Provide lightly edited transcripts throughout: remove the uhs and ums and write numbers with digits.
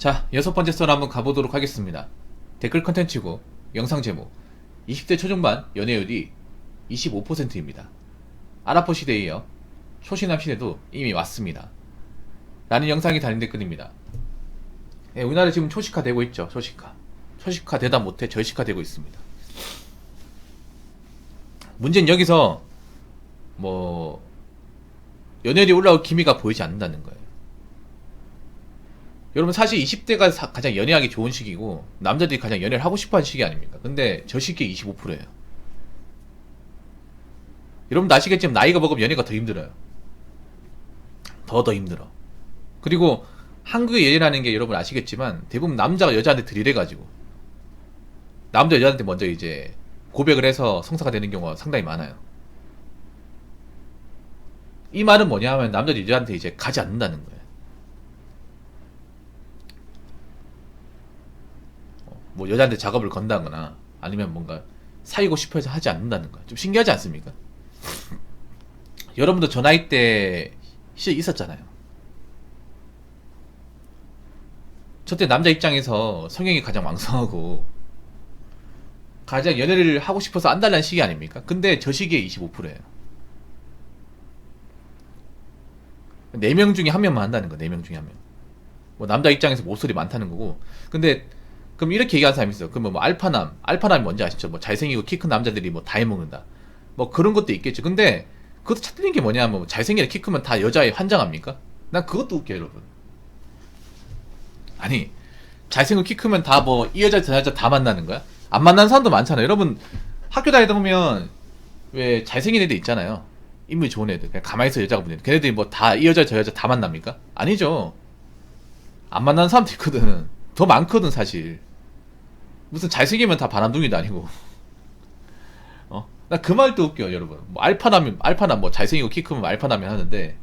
자, 여섯 번째 썰 한번 가보도록 하겠습니다. 댓글 컨텐츠고 영상 제목 20대 초중반 연애율이 25%입니다. 아랍포 시대에 이어 초신함 시대도 이미 왔습니다. 라는 영상이 달린 댓글입니다. 예, 우리나라 지금 초식화 되고 있죠. 초식화 되다 못해 절식화 되고 있습니다. 문제는 여기서 연애율이 올라올 기미가 보이지 않는다는 거예요. 여러분, 사실 20대가 가장 연애하기 좋은 시기고 남자들이 가장 연애를 하고 싶어하는 시기 아닙니까? 근데 저 시기에 25%예요. 여러분도 아시겠지만 나이가 먹으면 연애가 더 힘들어요. 더 힘들어. 그리고 한국의 연애라는 게 여러분 아시겠지만 대부분 남자가 여자한테 들이대가지고 남자 여자한테 먼저 이제 고백을 해서 성사가 되는 경우가 상당히 많아요. 이 말은 뭐냐 하면 남자들이 여자한테 이제 가지 않는다는 거예요. 여자한테 작업을 건다거나 아니면 뭔가 사귀고 싶어 해서 하지 않는다는 거야. 좀 신기하지 않습니까? 여러분도 저 나이 때 시절이 있었잖아요. 저때 남자 입장에서 성향이 가장 왕성하고 가장 연애를 하고 싶어서 안달난 시기 아닙니까? 근데 저 시기에 25%예요. 4명 중에 1명만 한다는 거야. 4명 중에 1명. 남자 입장에서 모쏠이 많다는 거고. 근데 그럼 이렇게 얘기하는 사람이 있어요. 그러면 알파남이 뭔지 아시죠? 잘생기고 키 큰 남자들이 다 해먹는다. 그런 것도 있겠죠. 근데 그것도 찾는 게 뭐냐 하면 잘생기고 키 크면 다 여자에 환장합니까? 난 그것도 웃겨요, 여러분. 아니, 잘생기고 키 크면 다 이 여자 저 여자 다 만나는 거야? 안 만나는 사람도 많잖아요. 여러분, 학교 다니다 보면 왜 잘생긴 애들 있잖아요. 인물이 좋은 애들. 그냥 가만히 있어 여자가 보는. 걔네들이 다 이 여자 저 여자 다 만납니까? 아니죠. 안 만나는 사람도 있거든. 더 많거든, 사실. 무슨 잘생기면 다 바람둥이도 아니고. 나 그 말도 웃겨, 여러분. 알파남 잘생기고 키 크면 알파남이 하는데,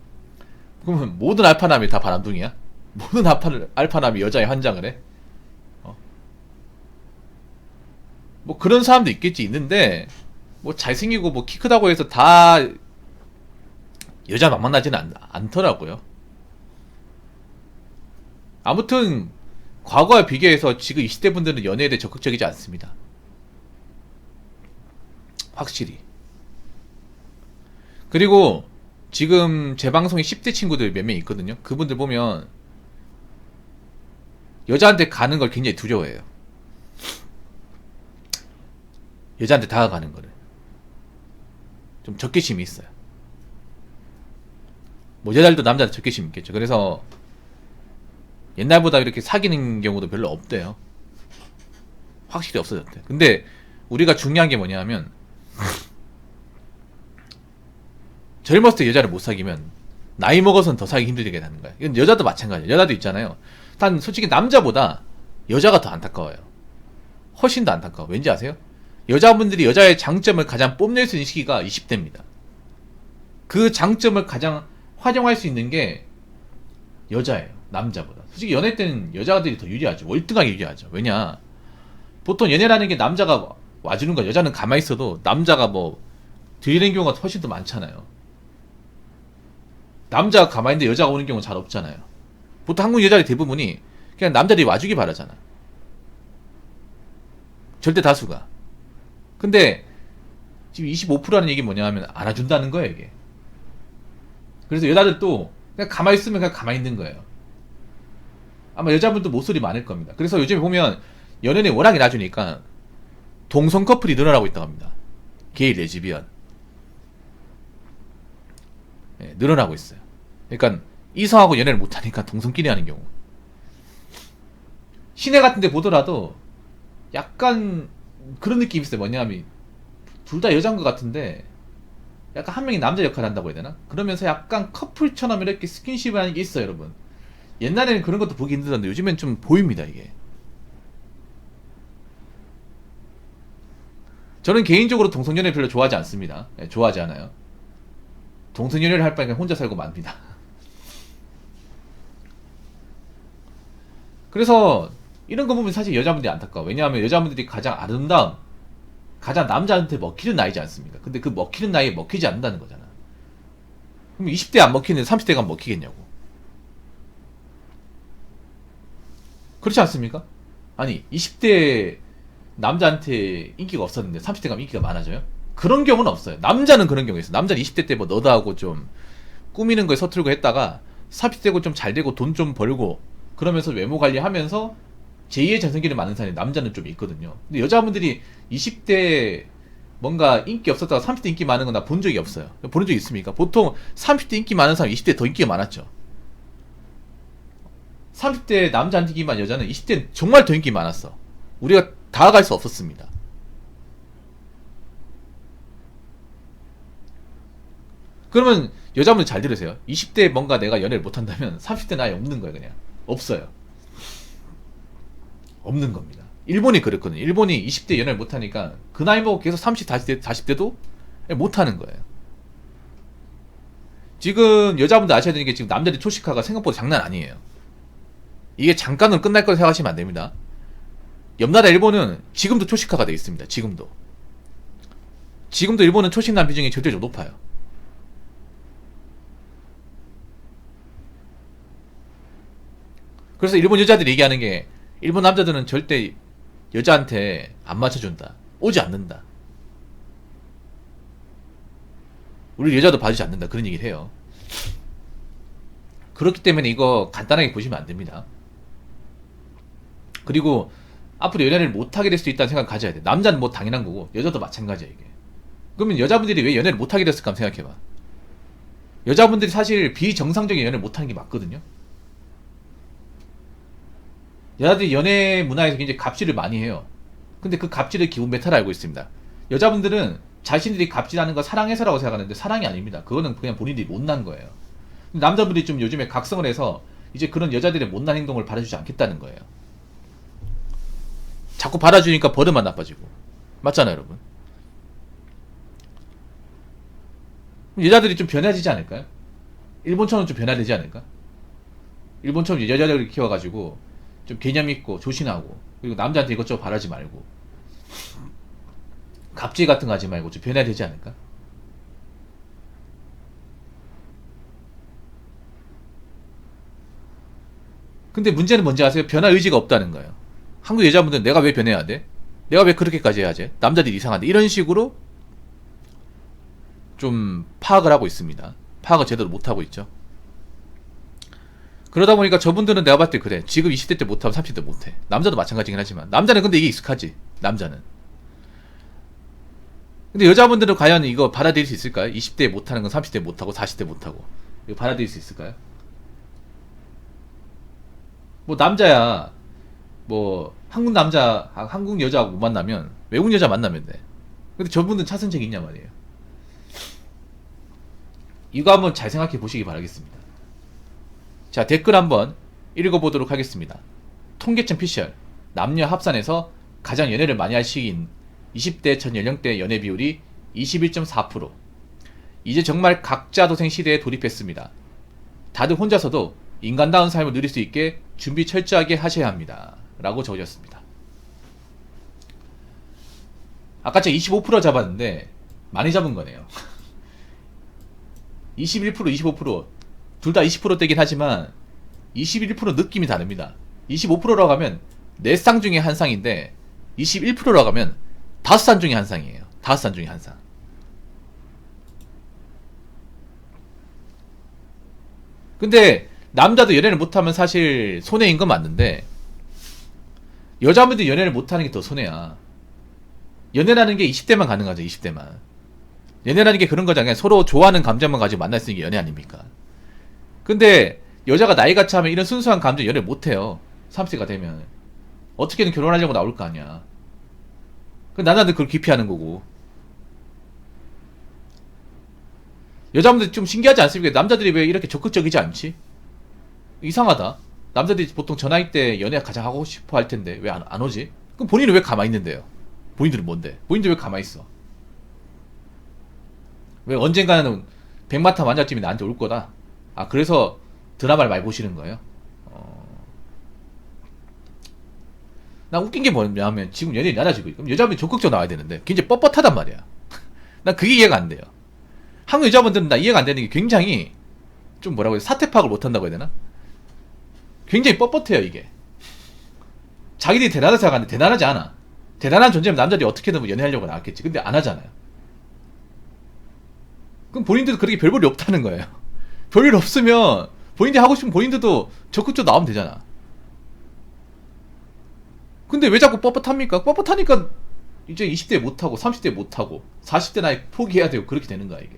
그러면 모든 알파남이 다 바람둥이야? 모든 알파남이 여자에 환장을 해? 그런 사람도 있는데, 잘생기고 키 크다고 해서 다 여자만 만나지는 않더라고요. 아무튼 과거와 비교해서 지금 20대 분들은 연애에 대해 적극적이지 않습니다. 확실히. 그리고 지금 제 방송에 10대 친구들 몇 명 있거든요. 그분들 보면 여자한테 가는 걸 굉장히 두려워해요. 여자한테 다가가는 거를 좀 적개심이 있어요. 여자들도 남자한테 적개심이 있겠죠. 그래서 옛날보다 이렇게 사귀는 경우도 별로 없대요. 확실히 없어졌대. 근데 우리가 중요한 게 뭐냐 하면 젊었을 때 여자를 못 사귀면 나이 먹어서는 더 사귀기 힘들게 되는 거야. 이건 여자도 마찬가지예요. 여자도 있잖아요. 단 솔직히 남자보다 여자가 더 안타까워요. 훨씬 더 안타까워. 왠지 아세요? 여자분들이 여자의 장점을 가장 뽐낼 수 있는 시기가 20대입니다. 그 장점을 가장 활용할 수 있는 게 여자예요. 남자보다. 솔직히 연애 때는 여자들이 더 유리하죠. 월등하게 유리하죠. 왜냐, 보통 연애라는 게 남자가 와주는 거야. 여자는 가만히 있어도 남자가 들이는 경우가 훨씬 더 많잖아요. 남자가 가만히 있는데 여자가 오는 경우는 잘 없잖아요. 보통 한국 여자들 대부분이 그냥 남자들이 와주기 바라잖아. 절대 다수가. 근데 지금 25%라는 얘기 뭐냐 하면 안아준다는 거예요, 이게. 그래서 여자들도 그냥 가만히 있으면 그냥 가만히 있는 거예요. 아마 여자분도 모쏠이 많을 겁니다. 그래서 요즘에 보면 연애는 워낙에 낮으니까 동성 커플이 늘어나고 있다고 합니다. 게이, 레즈비언. 네, 늘어나고 있어요. 그러니까 이성하고 연애를 못하니까 동성끼리 하는 경우. 시내 같은 데 보더라도 약간 그런 느낌이 있어요. 뭐냐면 둘 다 여자인 것 같은데 약간 한 명이 남자 역할을 한다고 해야 되나? 그러면서 약간 커플처럼 이렇게 스킨십을 하는 게 있어요, 여러분. 옛날에는 그런 것도 보기 힘들었는데 요즘엔 좀 보입니다, 이게. 저는 개인적으로 동성연애 별로 좋아하지 않습니다. 네, 좋아하지 않아요. 동성연애를 할 바에 혼자 살고 맙니다. 그래서 이런 거 보면 사실 여자분들이 안타까워. 왜냐하면 여자분들이 가장 아름다운, 가장 남자한테 먹히는 나이지 않습니까? 근데 그 먹히는 나이에 먹히지 않는다는 거잖아. 그럼 20대 안 먹히는데 30대가 먹히겠냐고. 그렇지 않습니까? 아니 20대 남자한테 인기가 없었는데 30대 가면 인기가 많아져요? 그런 경우는 없어요. 남자는 그런 경우 있어요. 남자는 20대 때 뭐 너다하고 좀 꾸미는 거에 서툴고 했다가 30대고 좀 잘 되고 돈 좀 벌고 그러면서 외모 관리하면서 제2의 전성기를 맞는 사람이 남자는 좀 있거든요. 근데 여자분들이 20대 뭔가 인기 없었다가 30대 인기 많은 건 나 본 적이 없어요. 본 적이 있습니까? 보통 30대 인기 많은 사람 20대 더 인기가 많았죠. 30대 남자한테 인기 많은 여자는 20대 정말 더 인기 많았어. 우리가 다가갈 수 없었습니다. 그러면 여자분들 잘 들으세요. 20대 뭔가 내가 연애를 못한다면 30대는 아예 없는 거예요. 그냥 없어요. 없는 겁니다. 일본이 그랬거든요. 일본이 20대 연애를 못하니까 그 나이 먹고 계속 30, 40대도 못하는 거예요. 지금 여자분들 아셔야 되는 게 지금 남자들 초식화가 생각보다 장난 아니에요. 이게 잠깐은 끝날 거라 생각하시면 안 됩니다. 옆나라 일본은 지금도 초식화가 되어 있습니다. 지금도 일본은 초식남 비중이 절대적으로 높아요. 그래서 일본 여자들이 얘기하는 게 일본 남자들은 절대 여자한테 안 맞춰준다. 오지 않는다. 우리 여자도 봐주지 않는다. 그런 얘기를 해요. 그렇기 때문에 이거 간단하게 보시면 안 됩니다. 그리고 앞으로 연애를 못하게 될 수 있다는 생각을 가져야 돼. 남자는 뭐 당연한 거고 여자도 마찬가지야 이게. 그러면 여자분들이 왜 연애를 못하게 됐을까 한번 생각해봐. 여자분들이 사실 비정상적인 연애를 못하는 게 맞거든요. 여자들이 연애 문화에서 굉장히 갑질을 많이 해요. 근데 그 갑질의 기본 메타를 알고 있습니다. 여자분들은 자신들이 갑질하는 거 사랑해서라고 생각하는데 사랑이 아닙니다. 그거는 그냥 본인들이 못난 거예요. 남자분들이 좀 요즘에 각성을 해서 이제 그런 여자들의 못난 행동을 받아주지 않겠다는 거예요. 자꾸 받아주니까 버릇만 나빠지고. 맞잖아요, 여러분. 여자들이 좀 변해지지 않을까요? 일본처럼 좀 변화되지 않을까? 일본처럼 여자들을 키워가지고 좀 개념 있고 조신하고 그리고 남자한테 이것저것 바라지 말고 갑질 같은 거 하지 말고 좀 변해야 되지 않을까? 근데 문제는 뭔지 아세요? 변할 의지가 없다는 거예요. 한국 여자분들은 내가 왜 변해야 돼? 내가 왜 그렇게까지 해야지? 남자들이 이상한데 이런 식으로 좀 파악을 하고 있습니다. 파악을 제대로 못하고 있죠. 그러다 보니까 저분들은 내가 봤을 때 그래. 지금 20대 때 못하면 30대 때 못해. 남자도 마찬가지긴 하지만 남자는 근데 이게 익숙하지. 남자는. 근데 여자분들은 과연 이거 받아들일 수 있을까요? 20대 못하는 건 30대 못하고 40대 못하고 이거 받아들일 수 있을까요? 뭐 남자야 뭐 한국 남자 한국 여자하고 못 만나면 외국 여자 만나면 돼. 근데 저분들은 차선책이 있냐 말이에요. 이거 한번 잘 생각해 보시기 바라겠습니다. 자, 댓글 한번 읽어보도록 하겠습니다. 통계청 피셜 남녀 합산해서 가장 연애를 많이 할 시기인 20대 전 연령대 연애 비율이 21.4%. 이제 정말 각자 도생 시대에 돌입했습니다. 다들 혼자서도 인간다운 삶을 누릴 수 있게 준비 철저하게 하셔야 합니다. 라고 적으셨습니다. 아까 제가 25% 잡았는데 많이 잡은 거네요. 21%, 25%. 둘 다 20%대긴 하지만 21% 느낌이 다릅니다. 25%라고 하면 4쌍 중에 한 쌍인데 21%라고 하면 5쌍 중에 한 쌍이에요. 5쌍 중에 한 쌍. 근데 남자도 연애를 못하면 사실 손해인 건 맞는데 여자분들이 연애를 못하는 게 더 손해야. 연애라는 게 20대만 가능하죠. 20대만. 연애라는 게 그런 거잖아요. 서로 좋아하는 감정만 가지고 만날 수 있는 게 연애 아닙니까? 근데 여자가 나이가 차면 이런 순수한 감정 연애 못해요. 30대가 되면 어떻게든 결혼하려고 나올 거 아니야. 그 남자들 그걸 기피하는 거고. 여자분들 좀 신기하지 않습니까? 남자들이 왜 이렇게 적극적이지 않지? 이상하다. 남자들이 보통 저 나이 때 연애 가장 하고 싶어 할 텐데 왜 안 오지? 그럼 본인은 왜 가만히 있는데요? 본인들은 뭔데? 본인들 왜 가만히 있어? 왜 언젠가는 백마탄 완자쯤이 나한테 올 거다. 아, 그래서 드라마를 많이 보시는 거예요? 난 웃긴 게 뭐냐면 지금 연예인 낮아지고 그럼 여자분이 적극적으로 나와야 되는데 굉장히 뻣뻣하단 말이야. 난 그게 이해가 안 돼요. 한국 여자분들은 나 이해가 안 되는 게 굉장히 좀 뭐라고 해야 사태 파악을 못 한다고 해야 되나? 굉장히 뻣뻣해요 이게. 자기들이 대단하다 생각하는데 대단하지 않아. 대단한 존재면 남자들이 어떻게든 뭐 연애하려고 나왔겠지. 근데 안 하잖아요. 그럼 본인들도 그렇게 별 볼이 없다는 거예요. 별일 없으면 본인들이 하고 싶으면 본인들도 적극적으로 나오면 되잖아. 근데 왜 자꾸 뻣뻣합니까? 뻣뻣하니까 이제 20대 못하고 30대 못하고 40대 나이 포기해야 되고 그렇게 되는 거야 이게.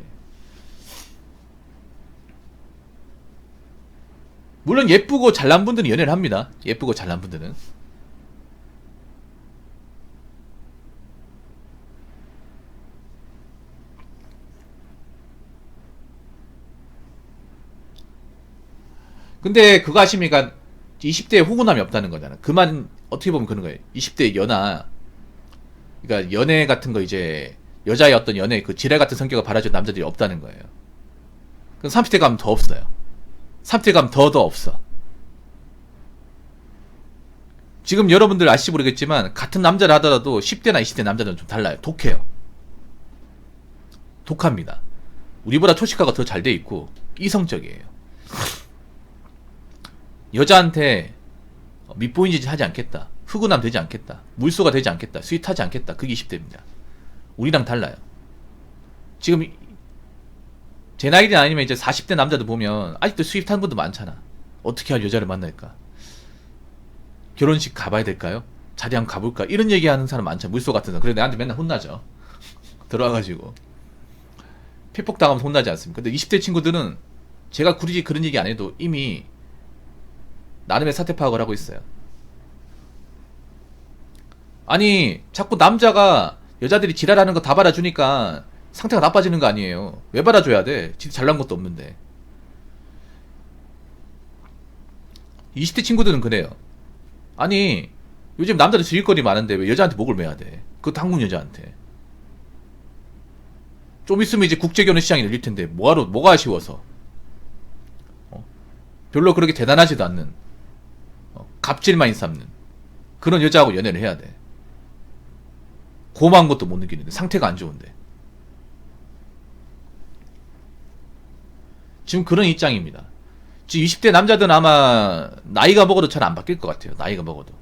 물론 예쁘고 잘난 분들은 연애를 합니다. 예쁘고 잘난 분들은. 근데 그거 아십니까? 20대에 호구남이 없다는 거잖아. 그만 어떻게 보면 그런 거예요. 20대 연하, 그러니까 연애 같은 거 이제 여자의 어떤 연애 그 지뢰 같은 성격을 바라주는 남자들이 없다는 거예요. 그럼 30대 가면 더 없어요. 30대 가면 더 없어. 지금 여러분들 아실지 모르겠지만 같은 남자를 하더라도 10대나 20대 남자들은 좀 달라요. 독해요. 독합니다. 우리보다 초식화가 더 잘 돼 있고 이성적이에요. 여자한테 밑보인 짓 하지 않겠다. 흑우남 되지 않겠다. 물소가 되지 않겠다. 스윗하지 않겠다. 그게 20대입니다. 우리랑 달라요. 지금 제 나이든 아니면 이제 40대 남자들 보면 아직도 스윗한 분도 많잖아. 어떻게 할 여자를 만날까? 결혼식 가봐야 될까요? 자리 한번 가볼까? 이런 얘기하는 사람 많잖아. 물소 같은 사람. 그래 내한테 맨날 혼나죠. 들어와가지고 핍박당하면 혼나지 않습니까? 근데 20대 친구들은 제가 굳이 그런 얘기 안 해도 이미 나름의 사태 파악을 하고 있어요. 아니 자꾸 남자가 여자들이 지랄하는 거 다 받아주니까 상태가 나빠지는 거 아니에요. 왜 받아줘야 돼? 진짜 잘난 것도 없는데. 20대 친구들은 그래요. 아니 요즘 남자들 즐길거리 많은데 왜 여자한테 목을 매야 돼? 그것도 한국 여자한테. 좀 있으면 이제 국제결혼 시장이 열릴 텐데 뭐가 아쉬워서? 별로 그렇게 대단하지도 않는 갑질만 삼는 그런 여자하고 연애를 해야 돼. 고마운 것도 못 느끼는데 상태가 안 좋은데. 지금 그런 입장입니다. 지금 20대 남자들은 아마 나이가 먹어도 잘 안 바뀔 것 같아요. 나이가 먹어도.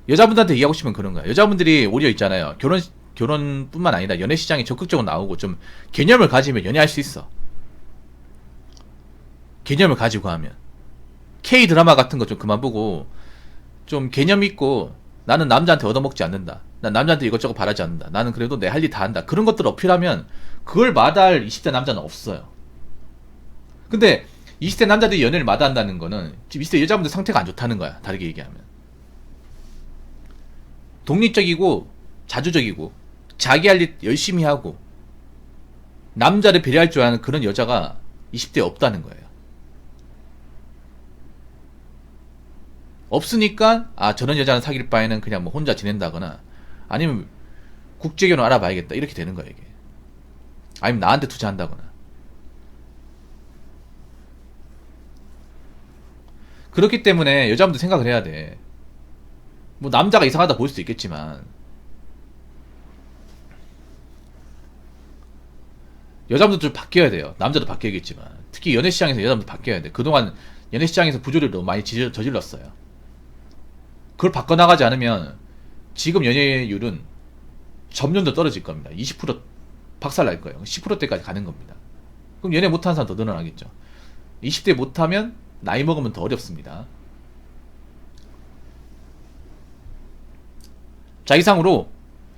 여자분들한테 얘기하고 싶으면 그런 거야. 여자분들이 오히려 있잖아요. 결혼뿐만 아니라 연애 시장에 적극적으로 나오고 좀 개념을 가지면 연애할 수 있어. 개념을 가지고 하면. K 드라마 같은 거 좀 그만 보고 좀 개념 있고 나는 남자한테 얻어먹지 않는다. 난 남자한테 이것저것 바라지 않는다. 나는 그래도 내 할 일 다 한다. 그런 것들 어필하면 그걸 마다할 20대 남자는 없어요. 근데 20대 남자들이 연애를 마다한다는 거는 지금 20대 여자분들 상태가 안 좋다는 거야. 다르게 얘기하면. 독립적이고 자주적이고 자기 할 일 열심히 하고 남자를 배려할 줄 아는 그런 여자가 20대에 없다는 거예요. 없으니까 저런 여자는 사귈 바에는 그냥 뭐 혼자 지낸다거나 아니면 국제결혼 알아봐야겠다 이렇게 되는 거예요 이게. 아니면 나한테 투자한다거나. 그렇기 때문에 여자분들 생각을 해야 돼. 뭐 남자가 이상하다 보일 수도 있겠지만 여자분들 좀 바뀌어야 돼요. 남자도 바뀌어야겠지만 특히 연애시장에서 여자분들 바뀌어야 돼. 그동안 연애시장에서 부조리를 너무 많이 저질렀어요. 그걸 바꿔나가지 않으면 지금 연애율은 점점 더 떨어질 겁니다. 20% 박살날 거예요. 10%대까지 가는 겁니다. 그럼 연애 못하는 사람 더 늘어나겠죠. 20대 못하면 나이 먹으면 더 어렵습니다. 자, 이상으로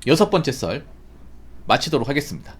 6번째 썰 마치도록 하겠습니다.